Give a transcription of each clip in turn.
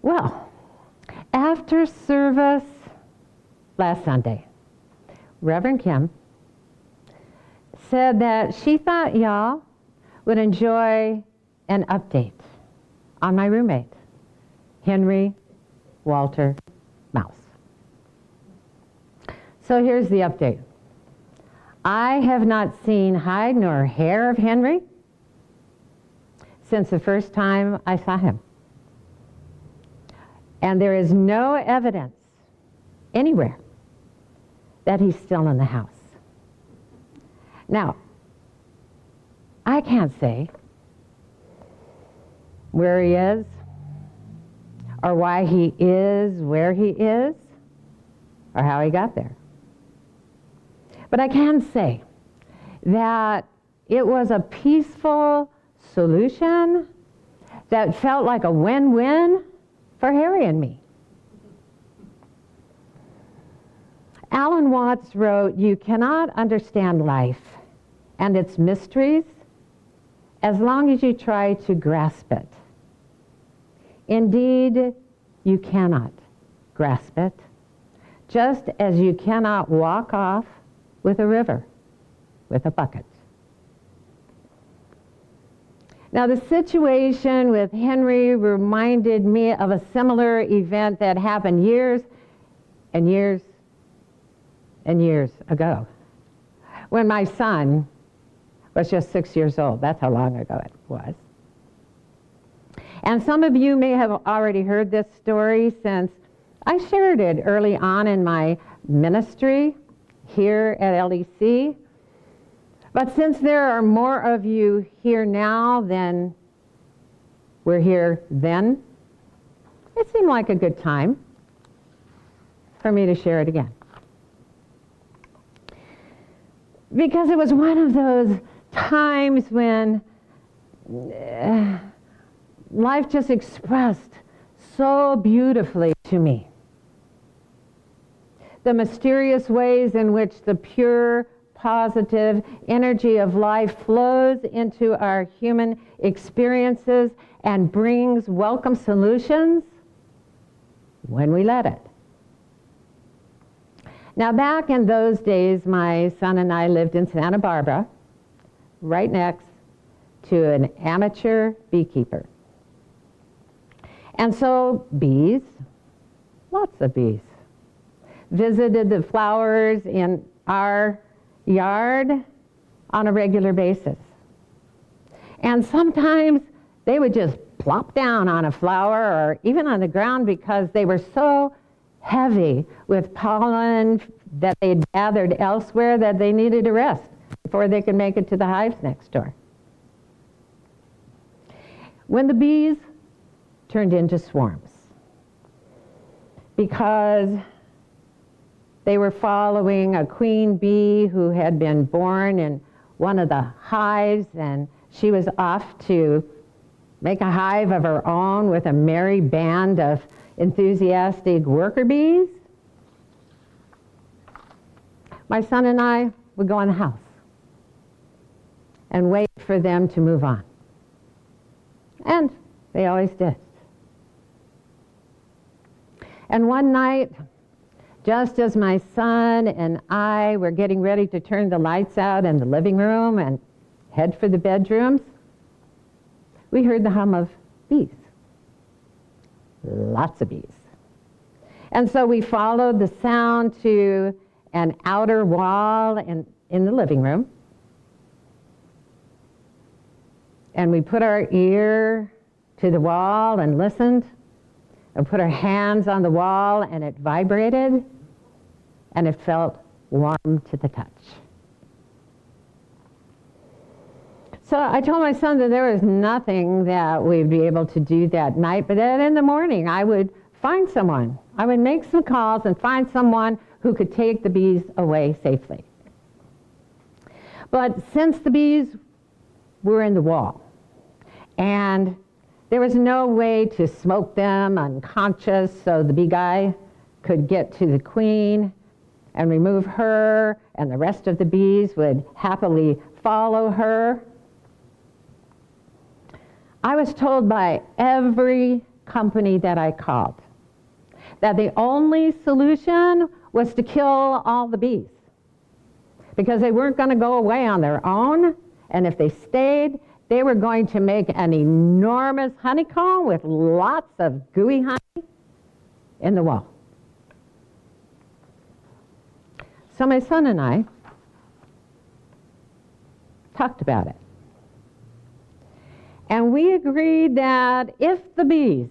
Well, after service last Sunday, Reverend Kim said that she thought y'all would enjoy an update on my roommate, Henry Walter Mouse. So here's the update. I have not seen hide nor hair of Henry since the first time I saw him. And there is no evidence anywhere that he's still in the house. Now, I can't say where he is or why he is where he is or how he got there. But I can say that it was a peaceful solution that felt like a win-win for Harry and me. Alan Watts wrote, "You cannot understand life and its mysteries as long as you try to grasp it. Indeed, you cannot grasp it, just as you cannot walk off with a river with a bucket." Now, the situation with Henry reminded me of a similar event that happened years and years and years ago when my son was just 6 years old. That's how long ago it was. And some of you may have already heard this story since I shared it early on in my ministry here at LEC. But since there are more of you here now than were here then, it seemed like a good time for me to share it again. Because it was one of those times when life just expressed so beautifully to me the mysterious ways in which the pure, positive energy of life flows into our human experiences and brings welcome solutions when we let it. Now, back in those days, my son and I lived in Santa Barbara, right next to an amateur beekeeper. And so bees, lots of bees, visited the flowers in our yard on a regular basis. And sometimes they would just plop down on a flower or even on the ground because they were so heavy with pollen that they had gathered elsewhere that they needed a rest before they could make it to the hives next door. When the bees turned into swarms, because they were following a queen bee who had been born in one of the hives, and she was off to make a hive of her own with a merry band of enthusiastic worker bees. My son and I would go in the house and wait for them to move on. And they always did. And one night, just as my son and I were getting ready to turn the lights out in the living room and head for the bedrooms, we heard the hum of bees. Lots of bees. And so we followed the sound to an outer wall in the living room. And we put our ear to the wall and listened, and put our hands on the wall, and it vibrated, and it felt warm to the touch. So I told my son that there was nothing that we'd be able to do that night, but then in the morning I would find someone. I would make some calls and find someone who could take the bees away safely. But since the bees were in the wall, and there was no way to smoke them unconscious so the bee guy could get to the queen and remove her, and the rest of the bees would happily follow her, I was told by every company that I called. That the only solution was to kill all the bees. Because they weren't going to go away on their own, and if they stayed, they were going to make an enormous honeycomb with lots of gooey honey in the wall. So my son and I talked about it. And we agreed that if the bees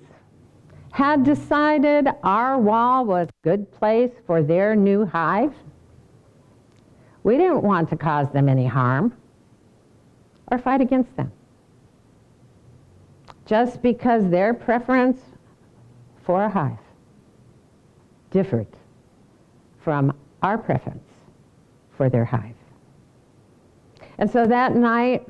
had decided our wall was a good place for their new hive, we didn't want to cause them any harm or fight against them. Just because their preference for a hive differed from our preference for their hive. And so that night,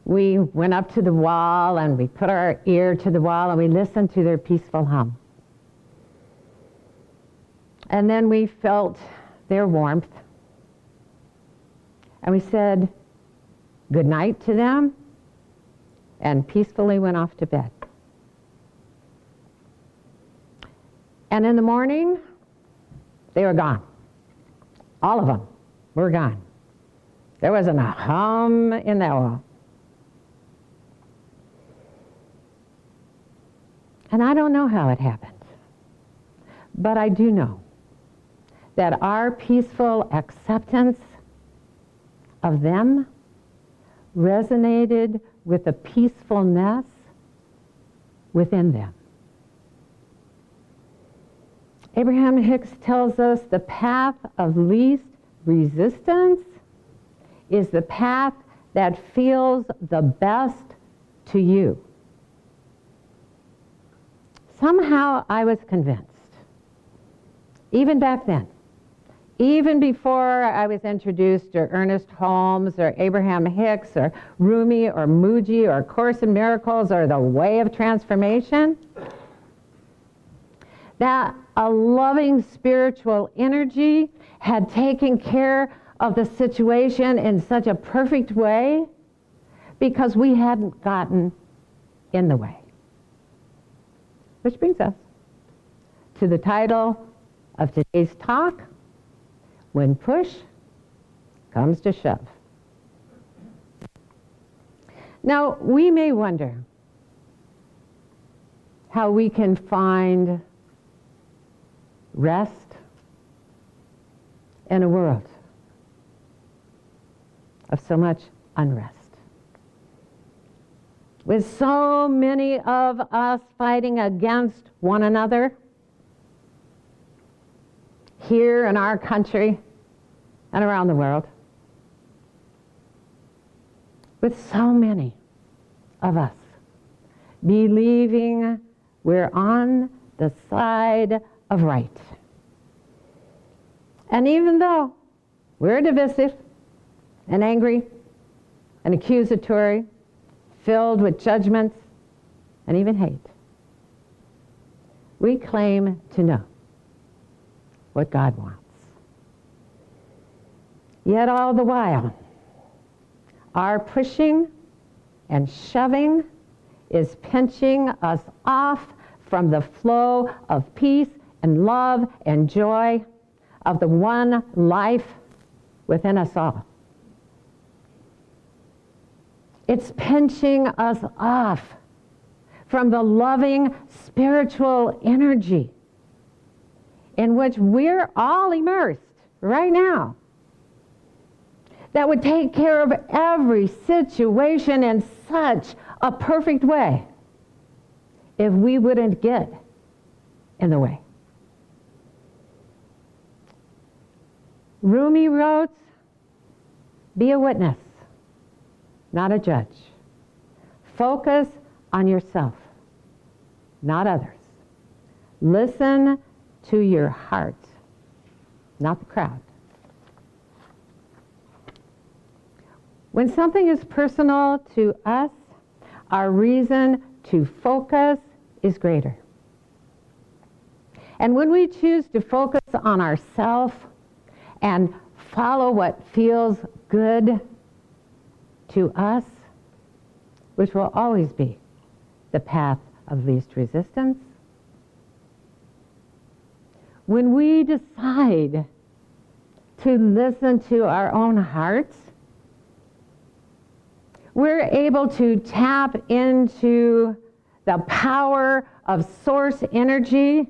we went up to the wall and we put our ear to the wall and we listened to their peaceful hum. And then we felt their warmth. And we said good night to them and peacefully went off to bed. And in the morning, they were gone. All of them were gone. There wasn't a hum in that wall. And I don't know how it happened, but I do know that our peaceful acceptance of them resonated with the peacefulness within them. Abraham Hicks tells us the path of least resistance is the path that feels the best to you. Somehow I was convinced, even back then, even before I was introduced to Ernest Holmes or Abraham Hicks or Rumi or Mooji or Course in Miracles or The Way of Transformation, that a loving spiritual energy had taken care of the situation in such a perfect way because we hadn't gotten in the way. Which brings us to the title of today's talk, When Push Comes to Shove. Now, we may wonder how we can find rest in a world of so much unrest. With so many of us fighting against one another here in our country and around the world. With so many of us believing we're on the side of right. And even though we're divisive and angry and accusatory, filled with judgments and even hate, we claim to know what God wants. Yet all the while, our pushing and shoving is pinching us off from the flow of peace and love and joy of the one life within us all. It's pinching us off from the loving spiritual energy in which we're all immersed right now, that would take care of every situation in such a perfect way if we wouldn't get in the way. Rumi wrote, "Be a witness, not a judge. Focus on yourself, not others. Listen to your heart, not the crowd." When something is personal to us, our reason to focus is greater. And when we choose to focus on ourselves and follow what feels good to us, which will always be the path of least resistance. When we decide to listen to our own hearts, we're able to tap into the power of source energy,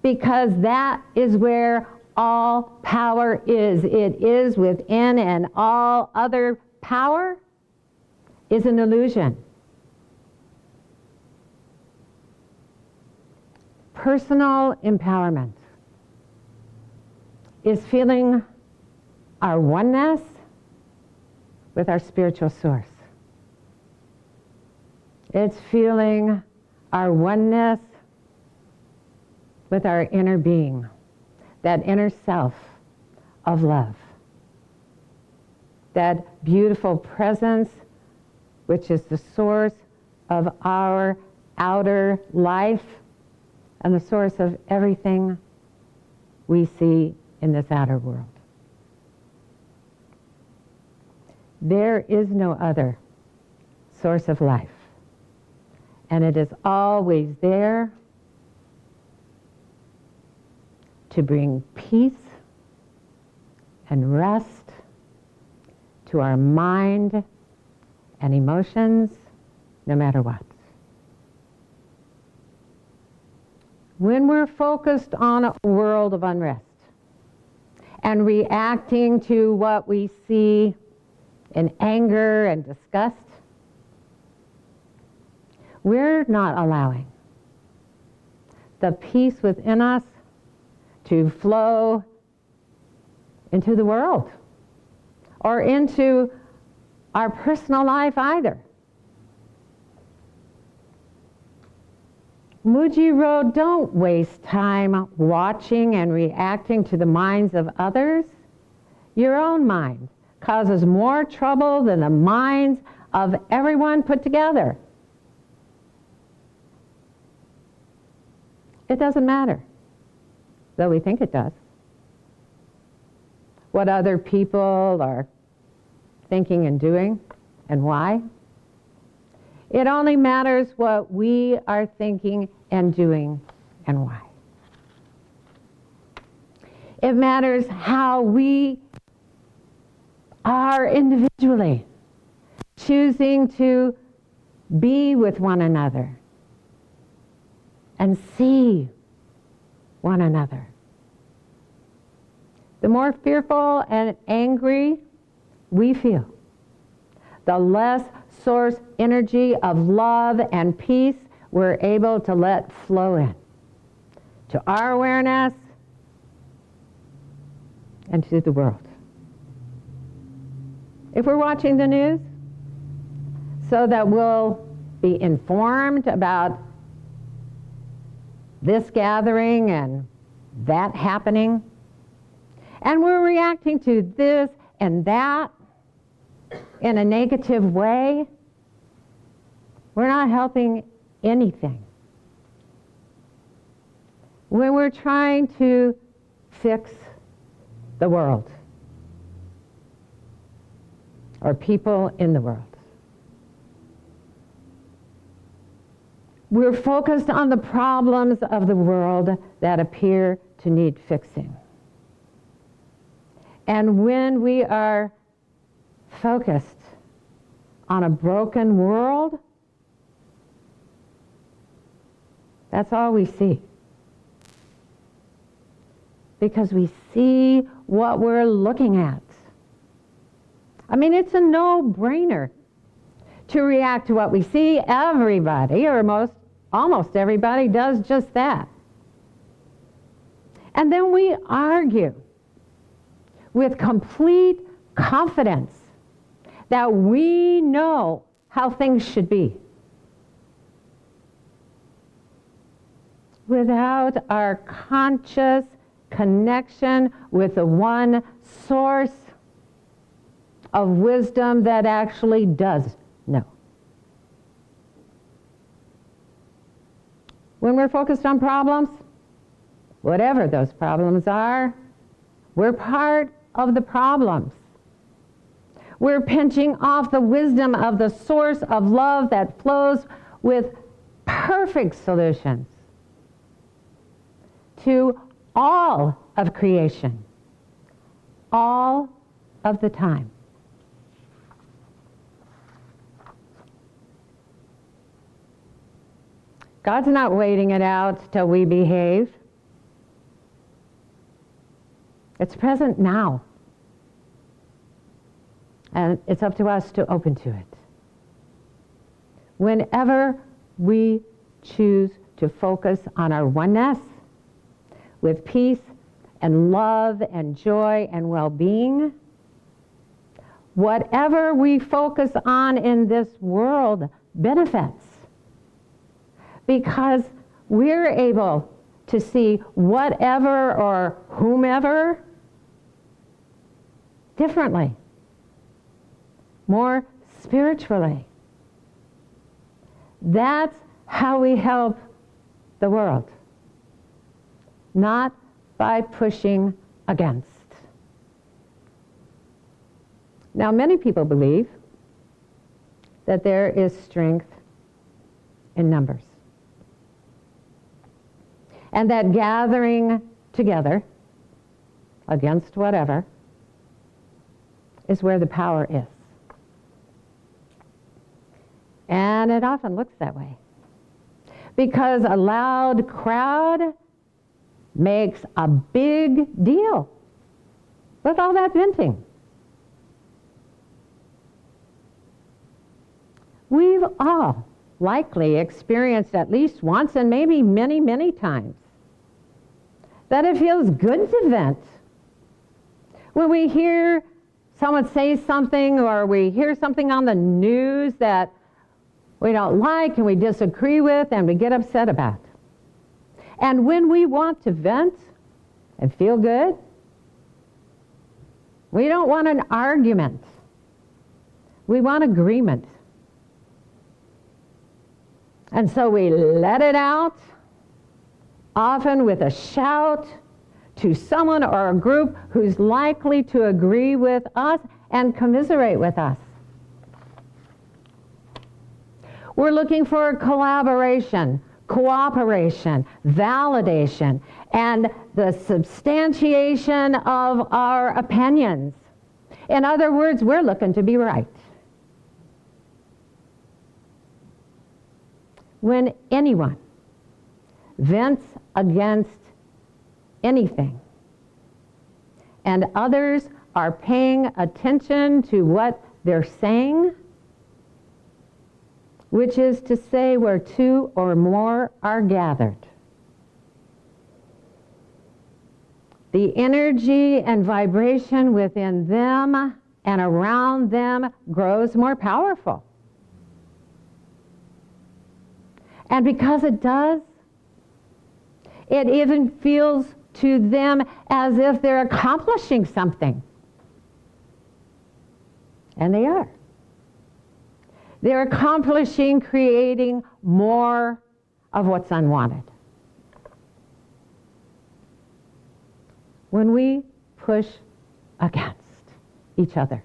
because that is where all power is. It is within, and all other power is an illusion. Personal empowerment is feeling our oneness with our spiritual source. It's feeling our oneness with our inner being, that inner self of love, that beautiful presence which is the source of our outer life and the source of everything we see in this outer world. There is no other source of life, and it is always there to bring peace and rest to our mind and emotions, no matter what. When we're focused on a world of unrest and reacting to what we see in anger and disgust, we're not allowing the peace within us to flow into the world or into our personal life either. Muji wrote, "Don't waste time watching and reacting to the minds of others. Your own mind causes more trouble than the minds of everyone put together." It doesn't matter, though we think it does, what other people are thinking and doing and why. It only matters what we are thinking and doing and why. It matters how we are individually choosing to be with one another and see one another. The more fearful and angry we feel, the less source energy of love and peace we're able to let flow in to our awareness and to the world. If we're watching the news so that we'll be informed about this gathering and that happening, and we're reacting to this and that in a negative way, we're not helping anything. When we're trying to fix the world or people in the world, we're focused on the problems of the world that appear to need fixing. And when we are focused on a broken world, that's all we see. Because we see what we're looking at. I mean, it's a no-brainer to react to what we see. Everybody, or almost everybody, does just that. And then we argue with complete confidence that we know how things should be, without our conscious connection with the one source of wisdom that actually does know. When we're focused on problems, whatever those problems are, we're part of the problems. We're pinching off the wisdom of the source of love that flows with perfect solutions to all of creation, all of the time. God's not waiting it out till we behave. It's present now. And it's up to us to open to it. Whenever we choose to focus on our oneness with peace and love and joy and well-being, whatever we focus on in this world benefits, because we're able to see whatever or whomever differently, more spiritually. That's how we help the world, not by pushing against. Now, many people believe that there is strength in numbers, and that gathering together against whatever is where the power is. And it often looks that way, because a loud crowd makes a big deal with all that venting. We've all likely experienced at least once, and maybe many, many times, that it feels good to vent. When we hear someone say something, or we hear something on the news that we don't like and we disagree with and we get upset about. And when we want to vent and feel good, we don't want an argument. We want agreement. And so we let it out, often with a shout to someone or a group who's likely to agree with us and commiserate with us. We're looking for collaboration, cooperation, validation, and the substantiation of our opinions. In other words, we're looking to be right. When anyone vents against anything, and others are paying attention to what they're saying, which is to say where two or more are gathered, the energy and vibration within them and around them grows more powerful. And because it does, it even feels to them as if they're accomplishing something. And they are. They're accomplishing, creating more of what's unwanted. When we push against each other,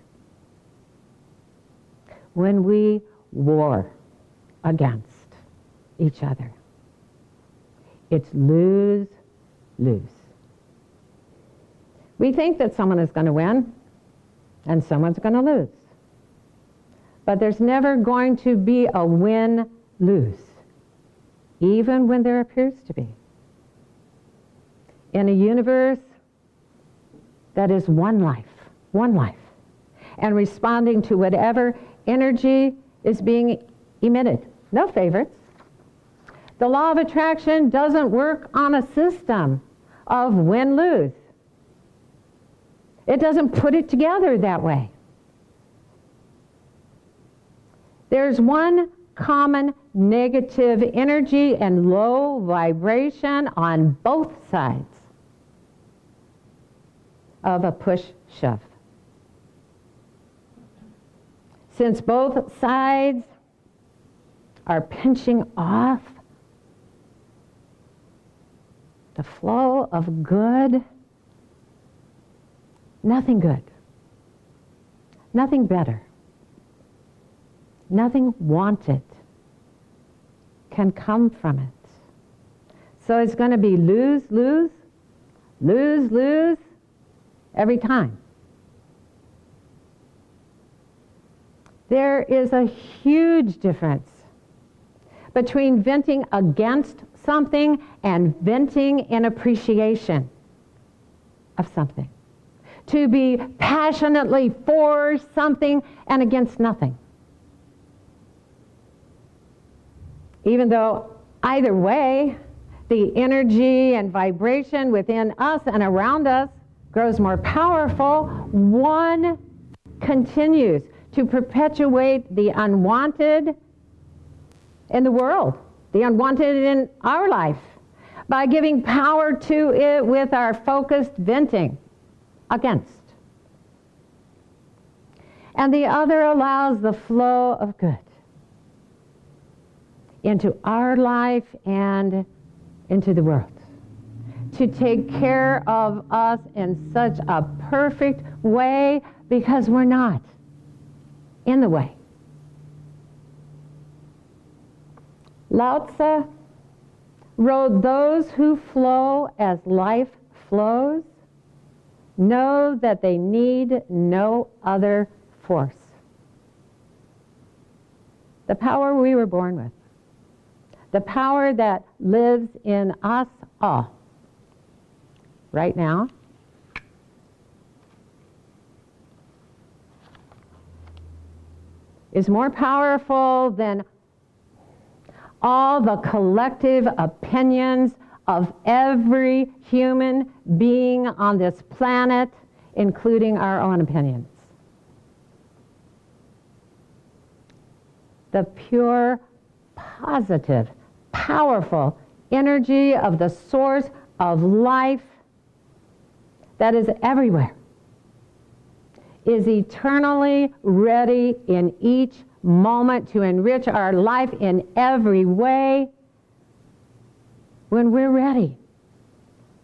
when we war against each other, it's lose-lose. We think that someone is going to win and someone's going to lose. But there's never going to be a win-lose, even when there appears to be. In a universe that is one life, and responding to whatever energy is being emitted. No favorites. The law of attraction doesn't work on a system of win-lose. It doesn't put it together that way. There's one common negative energy and low vibration on both sides of a push-shove. Since both sides are pinching off the flow of good, nothing good, nothing better, nothing wanted can come from it. So it's going to be lose, lose, lose, lose every time. There is a huge difference between venting against something and venting in appreciation of something. To be passionately for something and against nothing. Even though either way, the energy and vibration within us and around us grows more powerful, one continues to perpetuate the unwanted in the world, the unwanted in our life, by giving power to it with our focused venting against. And the other allows the flow of good into our life and into the world, to take care of us in such a perfect way because we're not in the way. Lao Tzu wrote, "Those who flow as life flows know that they need no other force." The power we were born with, the power that lives in us all right now, is more powerful than all the collective opinions of every human being on this planet, including our own opinions. The pure, positive, powerful energy of the source of life that is everywhere is eternally ready in each moment to enrich our life in every way when we're ready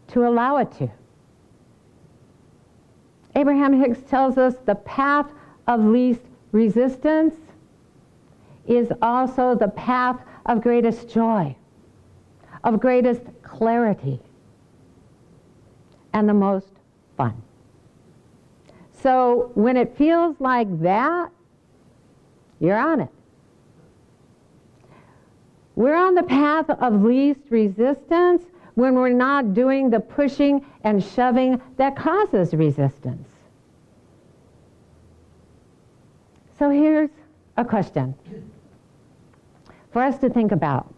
to allow it to. Abraham Hicks tells us the path of least resistance is also the path of greatest joy, of greatest clarity, and the most fun. So when it feels like that, you're on it. We're on the path of least resistance when we're not doing the pushing and shoving that causes resistance. So here's a question for us to think about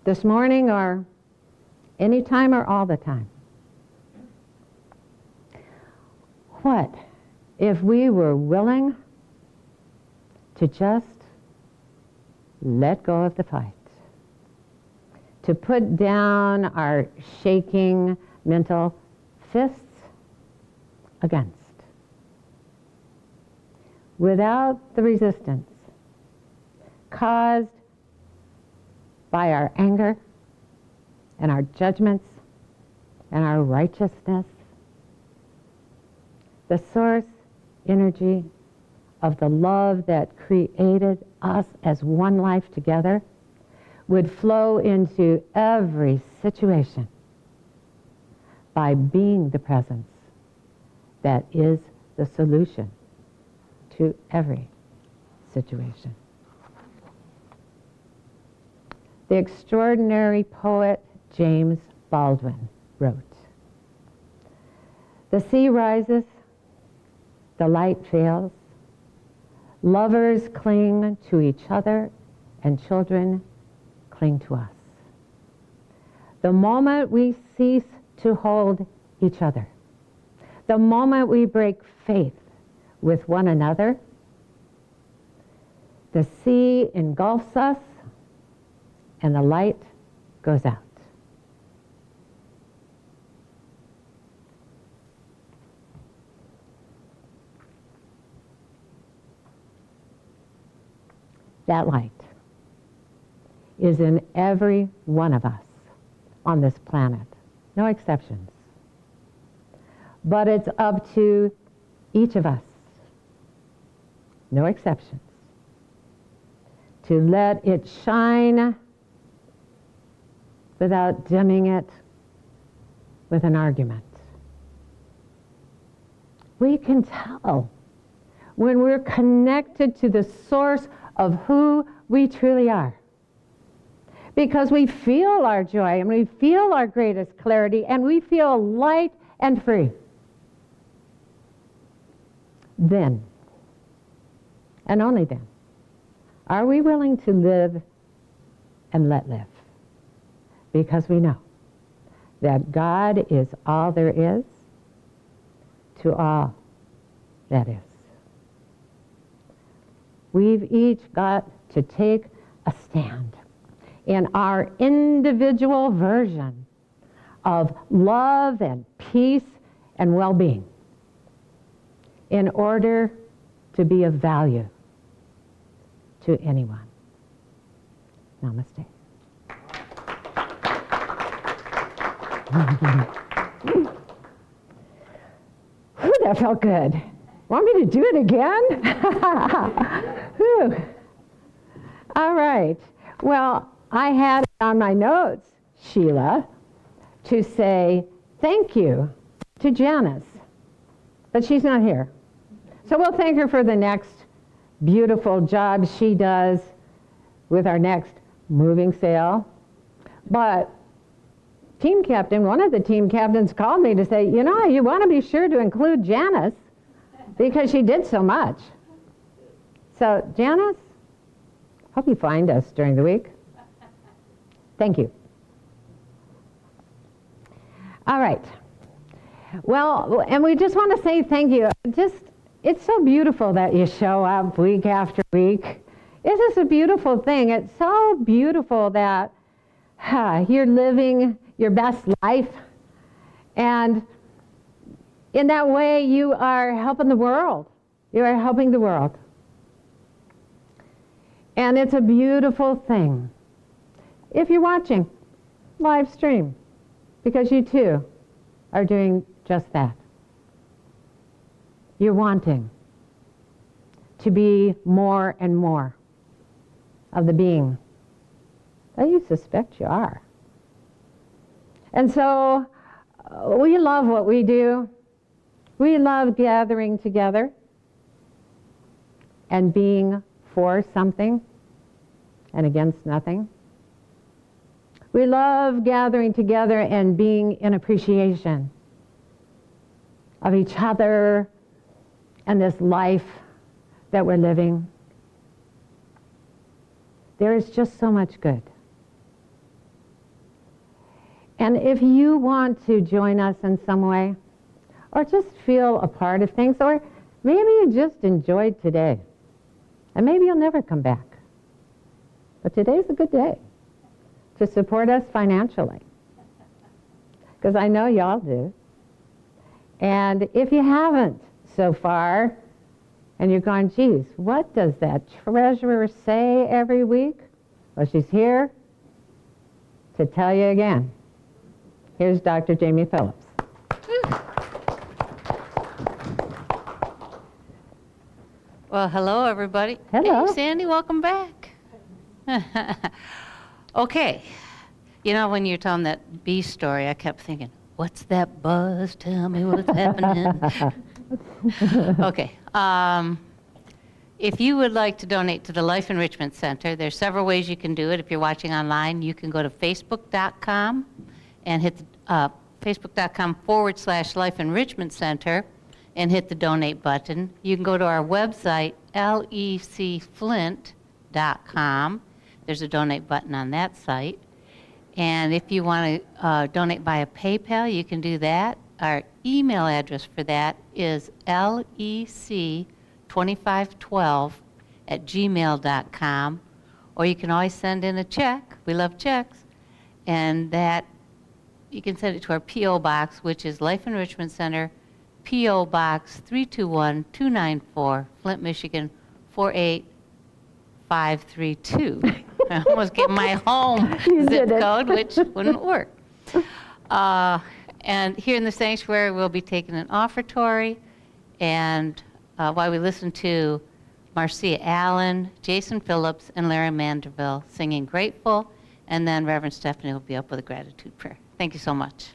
this morning or any time or all the time. What if we were willing to just let go of the fight, to put down our shaking mental fists against, without the resistance caused by our anger and our judgments and our righteousness? The source energy of the love that created us as one life together would flow into every situation by being the presence that is the solution to every situation. The extraordinary poet James Baldwin wrote, "The sea rises, the light fails, lovers cling to each other, and children cling to us. The moment we cease to hold each other, the moment we break faith with one another, the sea engulfs us and the light goes out." That light is in every one of us on this planet, no exceptions. But it's up to each of us, no exceptions, to let it shine without dimming it with an argument. We can tell when we're connected to the source of who we truly are. Because we feel our joy and we feel our greatest clarity and we feel light and free. Then, and only then, are we willing to live and let live. Because we know that God is all there is to all that is. We've each got to take a stand in our individual version of love and peace and well-being in order to be of value to anyone. Namaste. Whew, that felt good. Want me to do it again? Whew. All right. Well, I had it on my notes, Sheila, to say thank you to Janice, but she's not here. So we'll thank her for the next beautiful job she does with our next moving sale. But team captain, one of the team captains called me to say, you know, you want to be sure to include Janice because she did so much. So Janice, hope you find us during the week. Thank you. All right. Well, and we just want to say thank you. It's so beautiful that you show up week after week. This is a beautiful thing. It's so beautiful that you're living your best life. And in that way, you are helping the world. You are helping the world. And it's a beautiful thing. If you're watching live stream, because you too are doing just that. You're wanting to be more and more of the being that you suspect you are. And so we love what we do. We love gathering together and being for something and against nothing. We love gathering together and being in appreciation of each other and this life that we're living. There is just so much good. And if you want to join us in some way, or just feel a part of things, or maybe you just enjoyed today, and maybe you'll never come back. But today's a good day to support us financially, because I know y'all do. And if you haven't so far, and you're going, geez, what does that treasurer say every week? Well, she's here to tell you again. Here's Dr. Jamie Phillips. Well, hello, everybody. Hello. Hey, Sandy, welcome back. Okay. You know, when you're telling that bee story, I kept thinking, what's that buzz? Tell me what's happening. Okay. If you would like to donate to the Life Enrichment Center, there's several ways you can do it. If you're watching online, you can go to facebook.com and hit facebook.com/Life Enrichment Center and hit the donate button. You can go to our website, lecflint.com. There's a donate button on that site. And if you want to donate via PayPal, you can do that. Our email address for that is lec2512@gmail.com. Or you can always send in a check. We love checks. And that you can send it to our P.O. Box, which is Life Enrichment Center, P.O. Box 321294, Flint, Michigan 48532. I almost gave my home zip code, which wouldn't work. And here in the sanctuary, we'll be taking an offertory. And while we listen to Marcia Allen, Jason Phillips, and Larry Manderville singing Grateful, and then Reverend Stephanie will be up with a gratitude prayer. Thank you so much.